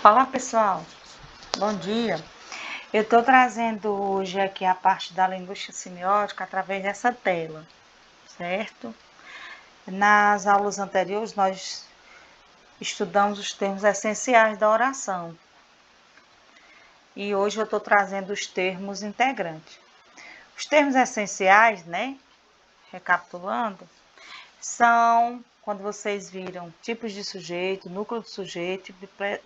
Olá pessoal, bom dia. Eu estou trazendo hoje aqui a parte da linguística semiótica através dessa tela, certo? Nas aulas anteriores nós estudamos os termos essenciais da oração e hoje eu estou trazendo os termos integrantes. Os termos essenciais, né? Recapitulando, são quando vocês viram tipos de sujeito, núcleo do sujeito,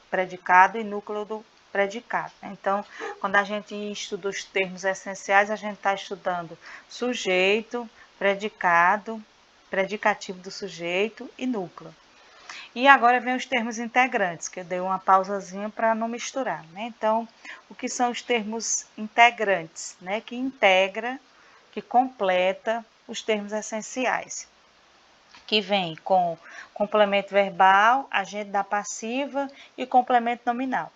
predicado e núcleo do predicado. Então, quando a gente estuda os termos essenciais, a gente está estudando sujeito, predicado, predicativo do sujeito e núcleo. E agora vem os termos integrantes, que eu dei uma pausazinha para não misturar, né? Então, o que são os termos integrantes, né? Que integra, que completa os termos essenciais, que vem com complemento verbal, agente da passiva e complemento nominal.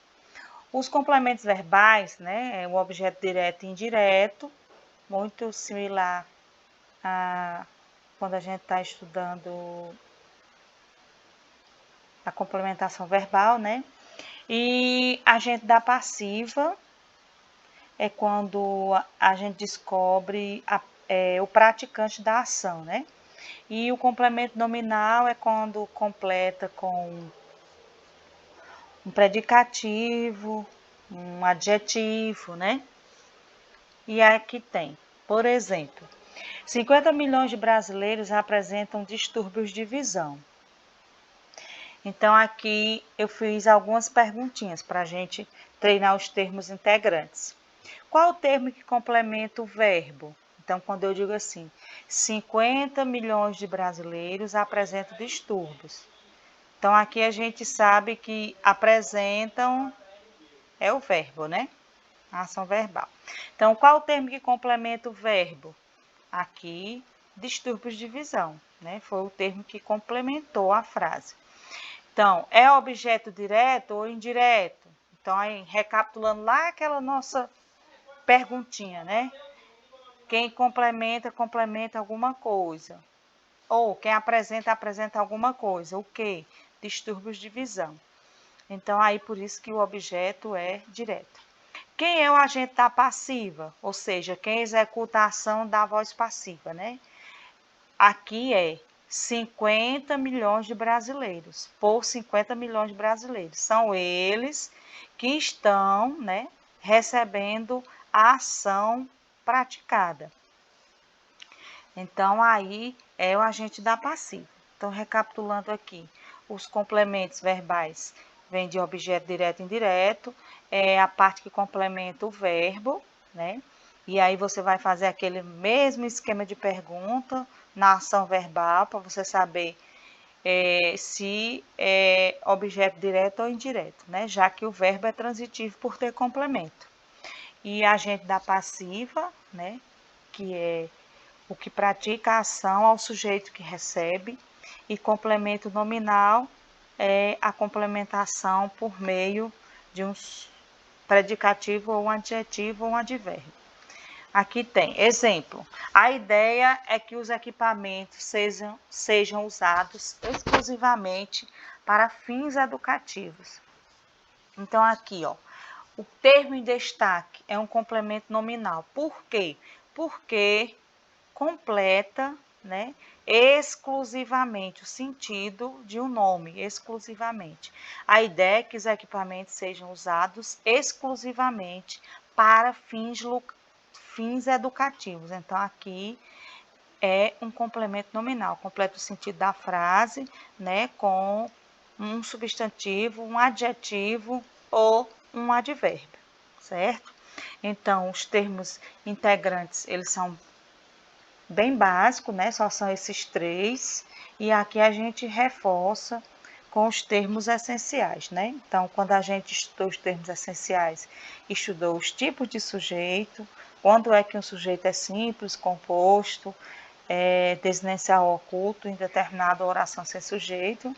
Os complementos verbais, né, é o objeto direto e indireto, muito similar a quando a gente está estudando a complementação verbal, né? E agente da passiva é quando a gente descobre o praticante da ação, né? E o complemento nominal é quando completa com um predicativo, um adjetivo, né? E aqui tem, por exemplo, 50 milhões de brasileiros apresentam distúrbios de visão. Então, aqui eu fiz algumas perguntinhas para a gente treinar os termos integrantes. Qual o termo que complementa o verbo? Então, quando eu digo assim, 50 milhões de brasileiros apresentam distúrbios. Então, aqui a gente sabe que apresentam é o verbo, né? A ação verbal. Então, qual o termo que complementa o verbo? Aqui, distúrbios de visão, né? Foi o termo que complementou a frase. Então, é objeto direto ou indireto? Então, aí, recapitulando lá aquela nossa perguntinha, né? Quem complementa, complementa alguma coisa. Ou quem apresenta, apresenta alguma coisa. O quê? Distúrbios de visão. Então, aí por isso que o objeto é direto. Quem é o agente da passiva? Ou seja, quem executa a ação da voz passiva, né? Aqui é 50 milhões de brasileiros, por 50 milhões de brasileiros. São eles que estão, né, recebendo a ação praticada. Então, aí é o agente da passiva. Então, recapitulando aqui, os complementos verbais vêm de objeto direto e indireto, é a parte que complementa o verbo, né? E aí você vai fazer aquele mesmo esquema de pergunta na ação verbal, para você saber se é objeto direto ou indireto, né? Já que o verbo é transitivo por ter complemento. E agente da passiva, né? Que é o que pratica a ação ao sujeito que recebe, e complemento nominal é a complementação por meio de um predicativo ou um adjetivo ou um advérbio. Aqui tem exemplo. A ideia é que os equipamentos sejam usados exclusivamente para fins educativos. Então, aqui, ó, o termo em destaque é um complemento nominal. Por quê? Porque completa, né, exclusivamente o sentido de um nome, exclusivamente. A ideia é que os equipamentos sejam usados exclusivamente para fins educativos. Então, aqui é um complemento nominal, completa o sentido da frase, né, com um substantivo, um adjetivo ou um advérbio, certo? Então, os termos integrantes, eles são bem básicos, né? Só são esses três, e aqui a gente reforça com os termos essenciais, né? Então, quando a gente estudou os termos essenciais, estudou os tipos de sujeito, quando é que um sujeito é simples, composto, desinencial oculto, em determinada oração sem sujeito,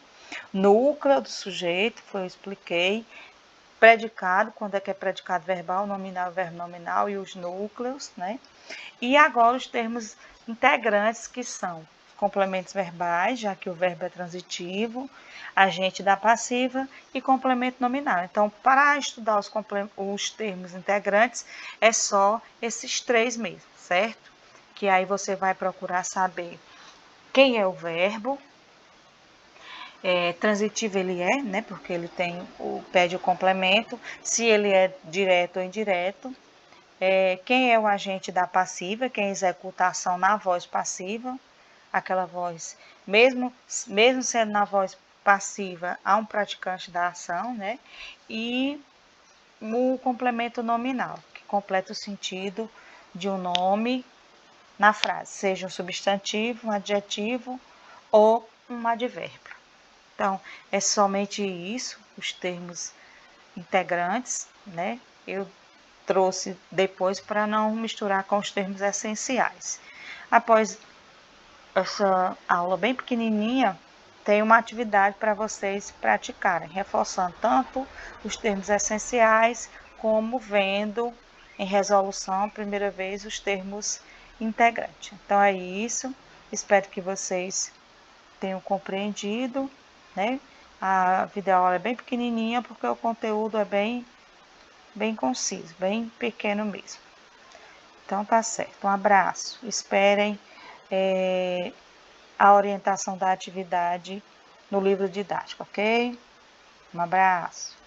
núcleo do sujeito, que eu expliquei, predicado, quando é que é predicado verbal, nominal, verbo nominal e os núcleos, né? E agora os termos integrantes, que são complementos verbais, já que o verbo é transitivo, agente da passiva e complemento nominal. Então, para estudar os termos integrantes, é só esses 3 mesmo, certo? Que aí você vai procurar saber quem é o verbo, transitivo ele é, né? Porque ele pede o complemento, se ele é direto ou indireto. Quem é o agente da passiva, quem executa a ação na voz passiva, aquela voz, mesmo sendo na voz passiva, há um praticante da ação, né? E o complemento nominal, que completa o sentido de um nome na frase, seja um substantivo, um adjetivo ou um advérbio. Então, é somente isso, os termos integrantes, né? Eu trouxe depois para não misturar com os termos essenciais. Após essa aula bem pequenininha, tem uma atividade para vocês praticarem, reforçando tanto os termos essenciais, como vendo em resolução, primeira vez, os termos integrantes. Então é isso, espero que vocês tenham compreendido, né? A videoaula é bem pequenininha porque o conteúdo é bem conciso, bem pequeno mesmo. Então tá certo, um abraço, esperem a orientação da atividade no livro didático, ok? Um abraço.